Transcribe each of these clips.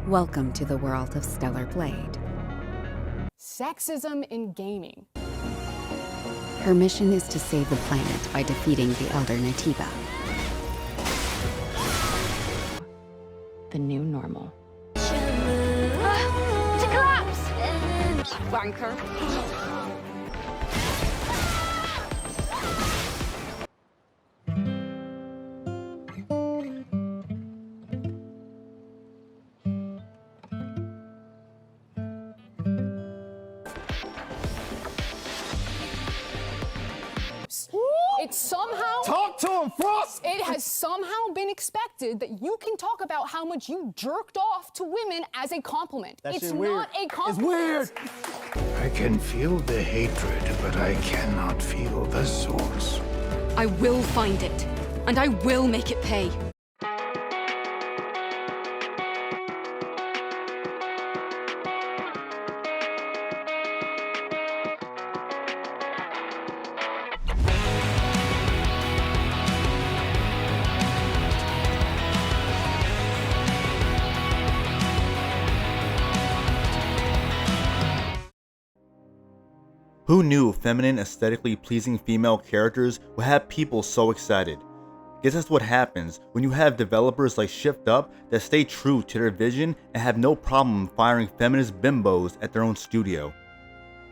Welcome to the world of Stellar Blade. Sexism in gaming. Her mission is to save the planet by defeating the Elder Nativa. The new normal. To collapse! Wanker. It's somehow... Talk to him, Frost! It has somehow been expected that you can talk about how much you jerked off to women as a compliment. That It's shit not weird. a compliment. It's weird. I can feel the hatred, but I cannot feel the source. I will find it, and I will make it pay. Who knew feminine, aesthetically pleasing female characters would have people so excited? Guess that's what happens when you have developers like Shift Up that stay true to their vision and have no problem firing feminist bimbos at their own studio.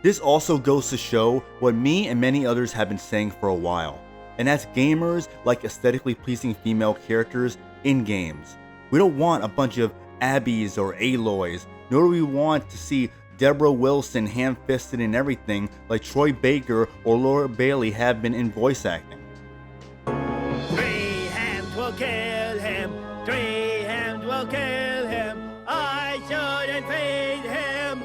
This also goes to show what me and many others have been saying for a while, and that's gamers like aesthetically pleasing female characters in games. We don't want a bunch of Abbeys or Aloys, nor do we want to see Deborah Wilson ham-fisted in everything like Troy Baker or Laura Bailey have been in voice acting. 3 hands will kill him. 3 hands will kill him. I shouldn't feed him.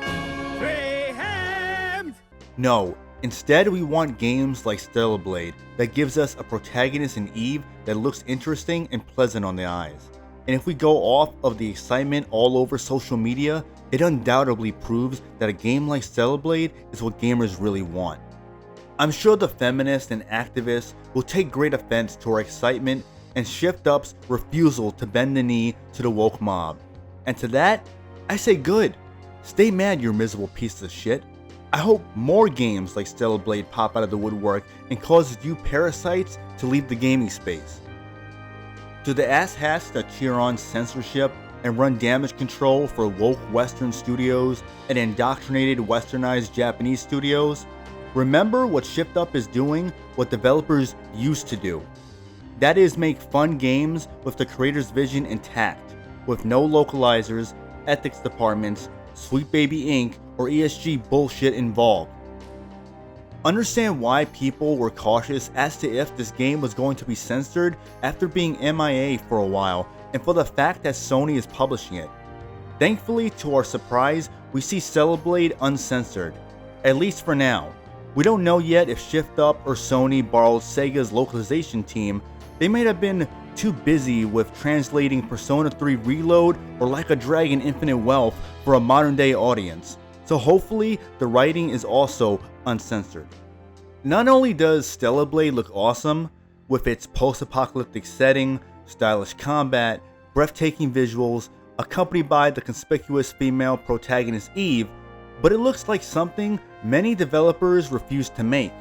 3 hands. No, instead we want games like Stellar Blade that gives us a protagonist in Eve that looks interesting and pleasant on the eyes. And if we go off of the excitement all over social media, it undoubtedly proves that a game like Stellar Blade is what gamers really want. I'm sure the feminists and activists will take great offense to our excitement and Shift Up's refusal to bend the knee to the woke mob. And to that, I say good. Stay mad, you miserable piece of shit. I hope more games like Stellar Blade pop out of the woodwork and causes you parasites to leave the gaming space. To the asshats that cheer on censorship and run damage control for woke Western studios and indoctrinated westernized Japanese studios, remember what Shift Up is doing, what developers used to do. That is make fun games with the creator's vision intact, with no localizers, ethics departments, Sweet Baby Inc., or ESG bullshit involved. Understand why people were cautious as to if this game was going to be censored after being MIA for a while, and for the fact that Sony is publishing it. Thankfully, to our surprise, we see Stellar Blade uncensored, at least for now. We don't know yet if Shift Up or Sony borrowed Sega's localization team. They might have been too busy with translating Persona 3 Reload or Like a Dragon Infinite Wealth for a modern day audience, so hopefully the writing is also uncensored. Not only does Stellar Blade look awesome, with its post-apocalyptic setting, stylish combat, breathtaking visuals, accompanied by the conspicuous female protagonist Eve, but it looks like something many developers refuse to make,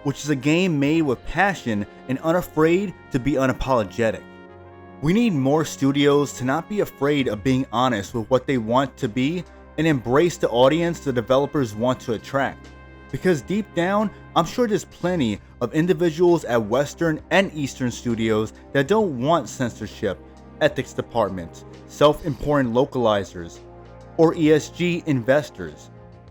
which is a game made with passion and unafraid to be unapologetic. We need more studios to not be afraid of being honest with what they want to be and embrace the audience the developers want to attract. Because deep down, I'm sure there's plenty of individuals at Western and Eastern studios that don't want censorship, ethics departments, self-important localizers, or ESG investors,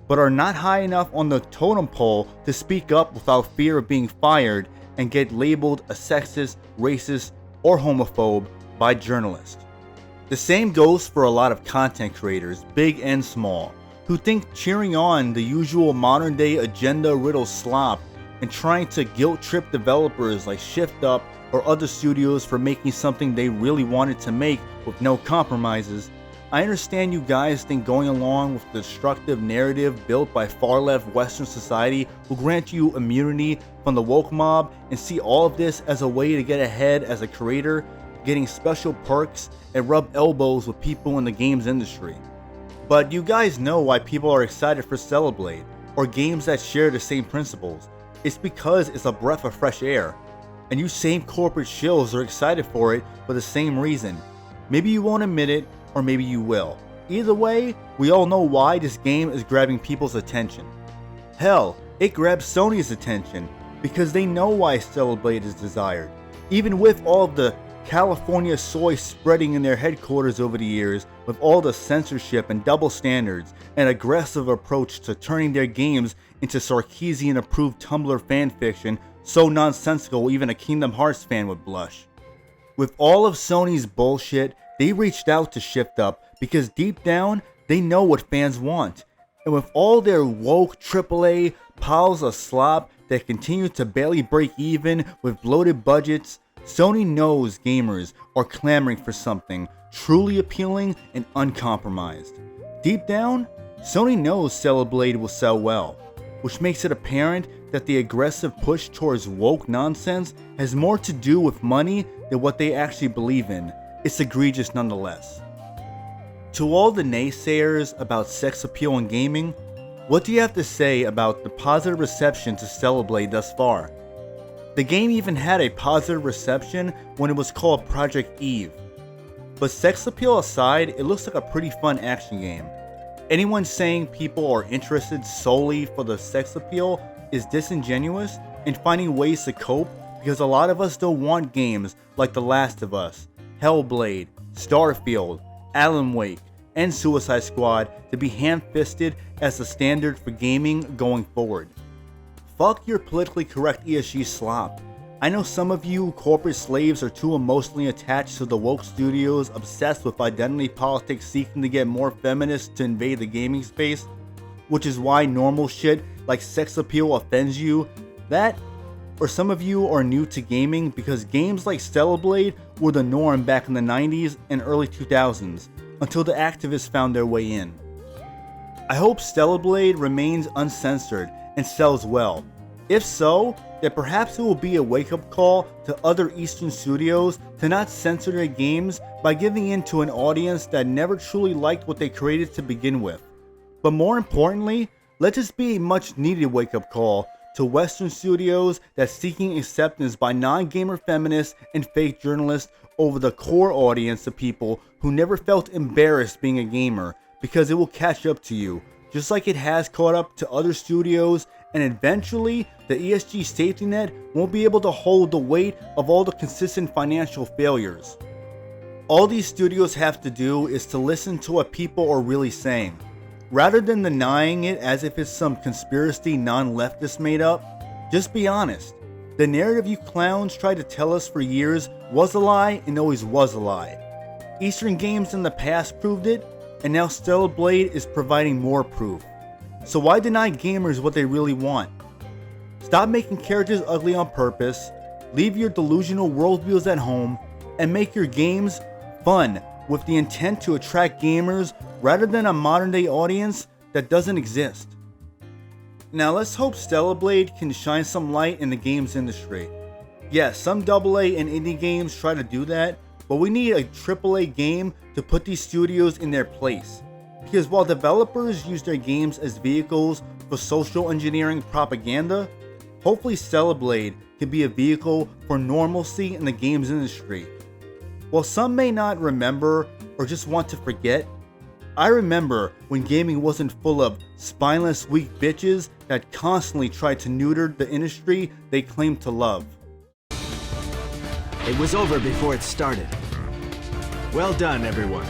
but are not high enough on the totem pole to speak up without fear of being fired and get labeled a sexist, racist, or homophobe by journalists. The same goes for a lot of content creators, big and small, who think cheering on the usual modern day agenda riddled slop and trying to guilt trip developers like Shift Up or other studios for making something they really wanted to make with no compromises. I understand you guys think going along with the destructive narrative built by far left Western society will grant you immunity from the woke mob and see all of this as a way to get ahead as a creator, getting special perks, and rub elbows with people in the games industry. But you guys know why people are excited for Celeblade, or games that share the same principles. It's because it's a breath of fresh air. And you same corporate shills are excited for it for the same reason. Maybe you won't admit it, or maybe you will. Either way, we all know why this game is grabbing people's attention. Hell, it grabs Sony's attention, because they know why Celeblade is desired. Even with all of the California soy spreading in their headquarters over the years, with all the censorship and double standards, and aggressive approach to turning their games into Sarkeesian approved Tumblr fanfiction so nonsensical even a Kingdom Hearts fan would blush. With all of Sony's bullshit, they reached out to Shift Up because deep down, they know what fans want. And with all their woke AAA piles of slop that continue to barely break even with bloated budgets, Sony knows gamers are clamoring for something truly appealing and uncompromised. Deep down, Sony knows Celeblade will sell well, which makes it apparent that the aggressive push towards woke nonsense has more to do with money than what they actually believe in. It's egregious nonetheless. To all the naysayers about sex appeal in gaming, what do you have to say about the positive reception to Celeblade thus far? The game even had a positive reception when it was called Project Eve. But sex appeal aside, it looks like a pretty fun action game. Anyone saying people are interested solely for the sex appeal is disingenuous and finding ways to cope, because a lot of us don't want games like The Last of Us, Hellblade, Starfield, Alan Wake, and Suicide Squad to be ham-fisted as the standard for gaming going forward. Fuck your politically correct ESG slop. I know some of you corporate slaves are too emotionally attached to the woke studios obsessed with identity politics seeking to get more feminists to invade the gaming space, which is why normal shit like sex appeal offends you. That, or some of you are new to gaming because games like Celeblade were the norm back in the 90s and early 2000s, until the activists found their way in. I hope Celeblade remains uncensored and sells well. If so, then perhaps it will be a wake-up call to other Eastern studios to not censor their games by giving in to an audience that never truly liked what they created to begin with. But more importantly, let this be a much needed wake-up call to Western studios that's seeking acceptance by non-gamer feminists and fake journalists over the core audience of people who never felt embarrassed being a gamer, because it will catch up to you, just like it has caught up to other studios, and eventually the ESG safety net won't be able to hold the weight of all the consistent financial failures. All these studios have to do is to listen to what people are really saying. Rather than denying it as if it's some conspiracy non-leftists made up, just be honest. The narrative you clowns tried to tell us for years was a lie and always was a lie. Eastern games in the past proved it, and now Celeblade is providing more proof. So why deny gamers what they really want? Stop making characters ugly on purpose, leave your delusional worldviews at home, and make your games fun with the intent to attract gamers rather than a modern day audience that doesn't exist. Now let's hope Celeblade can shine some light in the games industry. Yes, some AA and indie games try to do that, but we need a AAA game to put these studios in their place. Because while developers use their games as vehicles for social engineering propaganda, hopefully Celeblade can be a vehicle for normalcy in the games industry. While some may not remember or just want to forget, I remember when gaming wasn't full of spineless weak bitches that constantly tried to neuter the industry they claimed to love. It was over before it started. Well done, everyone.